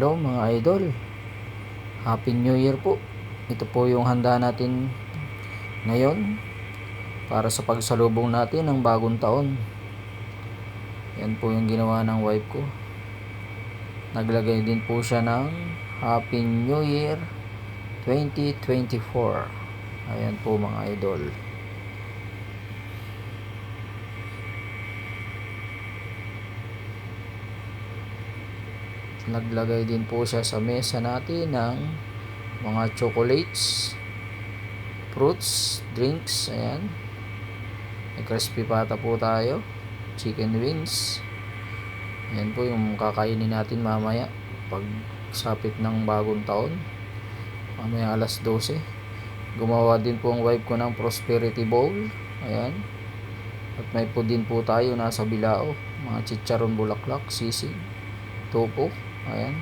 Hello mga idol, Happy New Year po. Ito po yung handa natin ngayon para sa pagsalubong natin ng bagong taon. Yan po yung ginawa ng wife ko. Naglagay din po siya ng Happy New Year 2024. Ayan po mga idol. Naglagay din po siya sa mesa natin ng mga chocolates, fruits, drinks. Ayan, may crispy pata po tayo, chicken wings. Ayan po yung kakainin natin mamaya pag sapit ng bagong taon, mamaya alas 12. Gumawa din po ang wife ko ng prosperity bowl. Ayan, at may po din po tayo nasa bilao, mga chicharon bulaklak, sisig, topo. Ayan,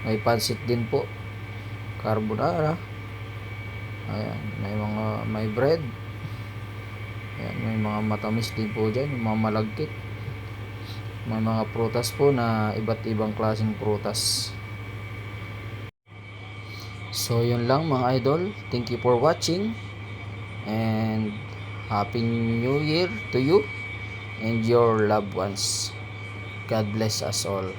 may pansit din po, carbonara. Ayan, may bread. Ayan, may mga matamis din po dyan, mga malagkit. May mga prutas po na iba't ibang klaseng prutas. So yun lang mga idol, thank you for watching and Happy New Year to you and your loved ones. God bless us all.